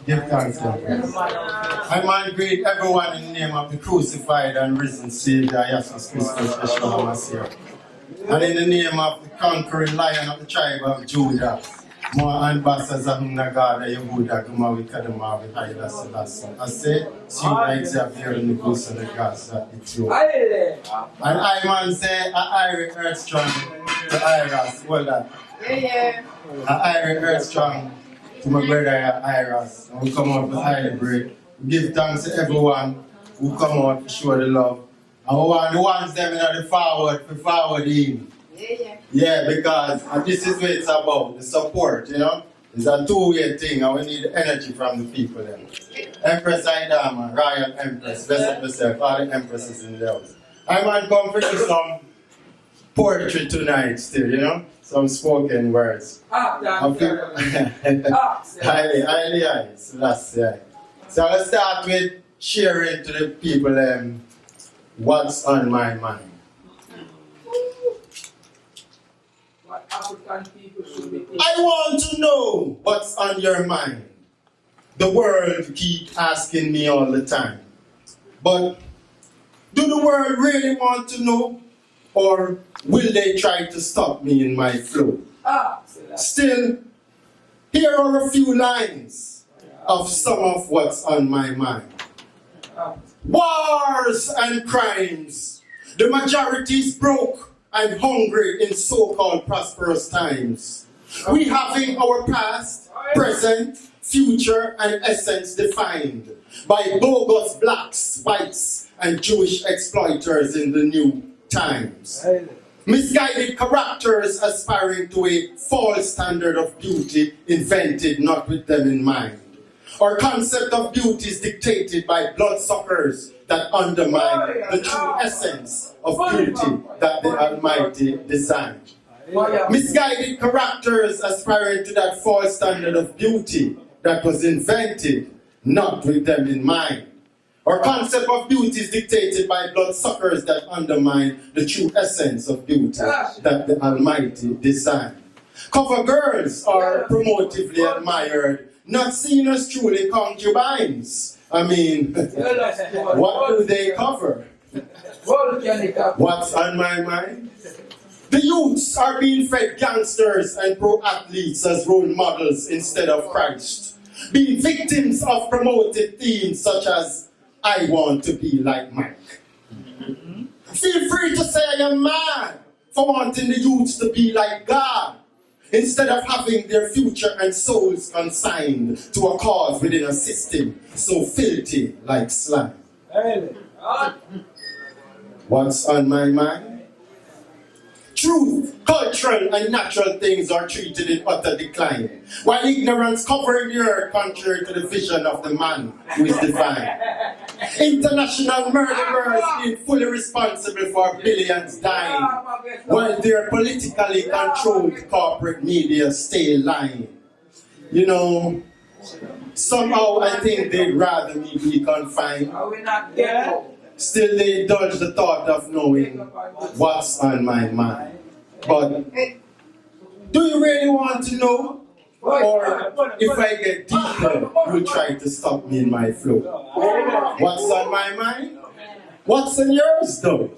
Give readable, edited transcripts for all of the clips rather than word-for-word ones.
Give thanks and praise. I might greet everyone in the name of the crucified and risen Savior, Jesus Christus, Yeshua Mashiach. And in the name of the conquering Lion of the tribe of Judah, more ambassadors of Nagada, Yehuda, Gumawi, Kadamawi, Iras Sellasse. I say, see you except here in the goose and the gas that it's you. And I man say, Iras EarthStrong to Iras. Well done. Iras EarthStrong to my brother Iras. And we come out to celebrate. We give thanks to everyone who come out to show the love. And we want the ones them in the forward for forwarding. Yeah, because this is what it's about, the support, you know. It's a two-way thing and we need energy from the people then. Empress Aidama, Royal Empress, bless up yourself, all the empresses in the house. I might come for you some poetry tonight still, you know, some spoken words. Sellasse. So let's start with sharing to the people what's on my mind. I want to know what's on your mind. The world keeps asking me all the time. But do the world really want to know? Or will they try to stop me in my flow? Still, here are a few lines of some of what's on my mind. Wars and crimes. The majority is broke and hungry in so-called prosperous times. We having our past, present, future, and essence defined by bogus blacks, whites, and Jewish exploiters in the new times. Misguided characters aspiring to a false standard of beauty invented not with them in mind. Our concept of beauty is dictated by bloodsuckers that undermine the true essence of beauty that the Almighty designed. Misguided characters aspiring to that false standard of beauty that was invented not with them in mind. Our concept of beauty is dictated by bloodsuckers that undermine the true essence of beauty that the Almighty designed. Cover girls are promotively admired, not seen as truly concubines. I mean, what do they cover? What's on my mind? The youths are being fed gangsters and pro-athletes as role models instead of Christ. Being victims of promoted themes such as, I want to be like Mike. Feel free to say I am mad for wanting the youths to be like God, instead of having their future and souls consigned to a cause within a system so filthy like slime. What's on my mind? Truth, cultural, and natural things are treated in utter decline, while ignorance covering the earth contrary to the vision of the man who is divine. International murderers being fully responsible for billions dying, while their politically controlled corporate media stay lying. You know, somehow I think they'd rather me be confined. Still they indulge the thought of knowing what's on my mind. But do you really want to know? Or if I get deeper, you'll try to stop me in my flow. What's on my mind? What's on yours though?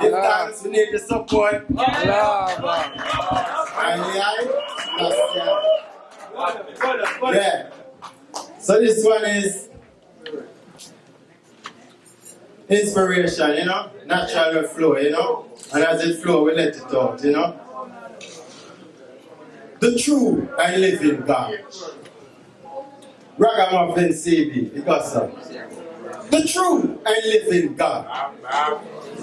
If thanks, we need the support. Yeah. So this one is inspiration, you know, natural flow, you know, and as it flows, we let it out, you know. The true and living God. Ragamuffin CB, because the true and living God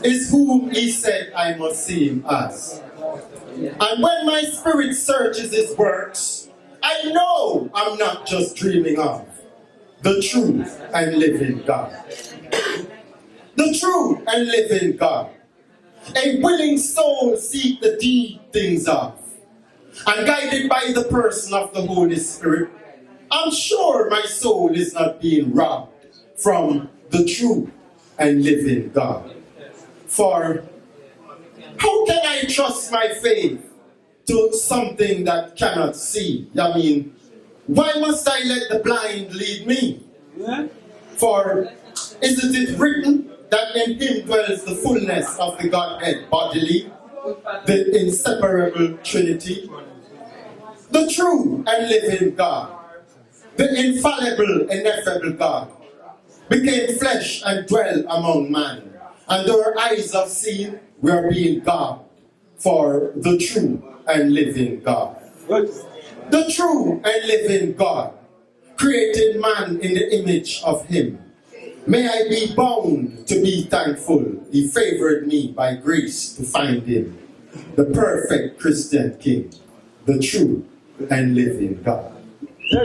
is whom he said I must see him as. And when my spirit searches his works, I know I'm not just dreaming of the true and living God. The true and living God. A willing soul seek the deep things of. And guided by the person of the Holy Spirit, I'm sure my soul is not being robbed from the true and living God. For how can I trust my faith to something that cannot see. I mean, why must I let the blind lead me? For isn't it written that in him dwells the fullness of the Godhead bodily, the inseparable Trinity, the true and living God, the infallible, ineffable God, became flesh and dwelt among man. And though our eyes have seen, we are being God for the true and living God. The true and living God created man in the image of him. May I be bound to be thankful he favored me by grace to find him, the perfect Christian King, the true and living God. We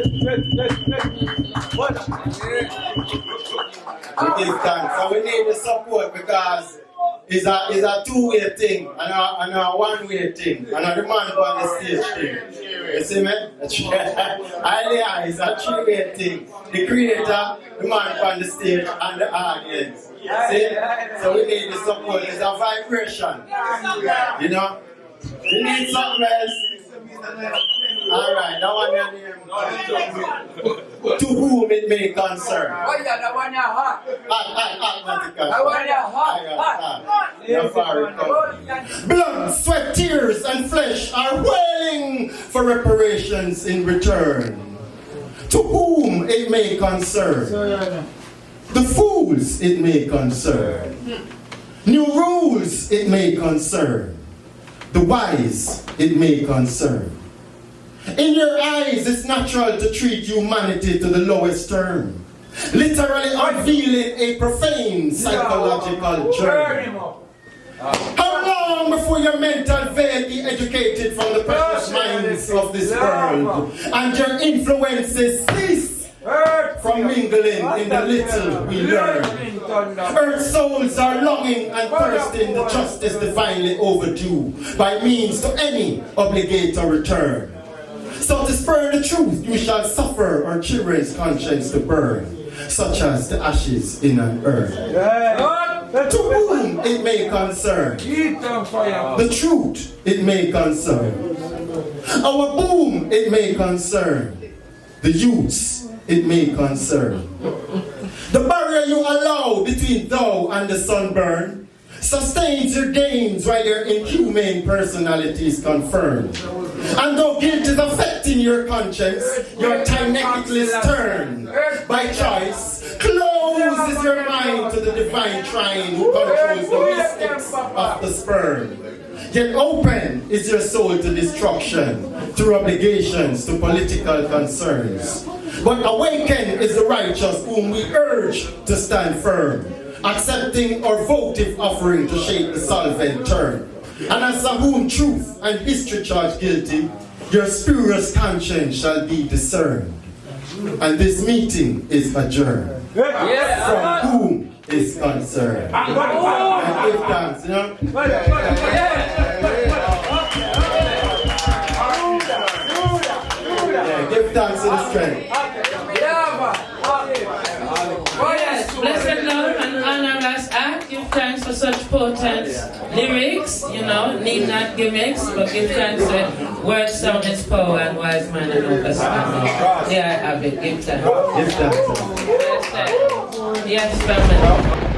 give thanks, and we need the support because it's a two-way thing and a one-way thing and a the man on the stage thing. You see me? It's a three-way thing. The creator, the man on the stage, and the audience. See? So we need the support. It's a vibration. You know? We need something else. Alright, that one your name. To whom it may concern. Oh yeah, that one hot. Hot. That one hot. Blood, sweat, tears, and flesh are wailing for reparations in return. To whom it may concern. The fools it may concern. New rules it may concern. The wise it may concern. In your eyes, it's natural to treat humanity to the lowest term, literally unveiling a profane psychological journey. How long before your mental veil be educated from the precious minds of this world, and your influences cease from mingling in the little we learn? Earth souls are longing and thirsting the justice divinely overdue by means to any obligatory return. So to spurn the truth, you shall suffer our children's conscience to burn, such as the ashes in an urn. To whom it may concern, the truth it may concern, our boom it may concern, the youths it may concern. The barrier you allow between thou and the sunburn sustains your gains while your inhumane personality is confirmed. And though guilt is affecting your conscience, your necklace turn. By choice, closes your mind to the divine shrine who controls the mystics of the sperm. Yet open is your soul to destruction, through obligations to political concerns. But awaken is the righteous whom we urge to stand firm, accepting our votive offering to shape the solvent turn. And as of whom truth and history charge guilty, your spurious conscience shall be discerned. And this meeting is adjourned. From whom is concerned. And give thanks, you know? Yeah, give thanks to the strength. Blessed Lord and honorous act, give thanks for such potent lyrics, you know, need not gimmicks, but give thanks that word sound is power and wise man and understanding. There I have it, give thanks. Give thanks. Yes, family.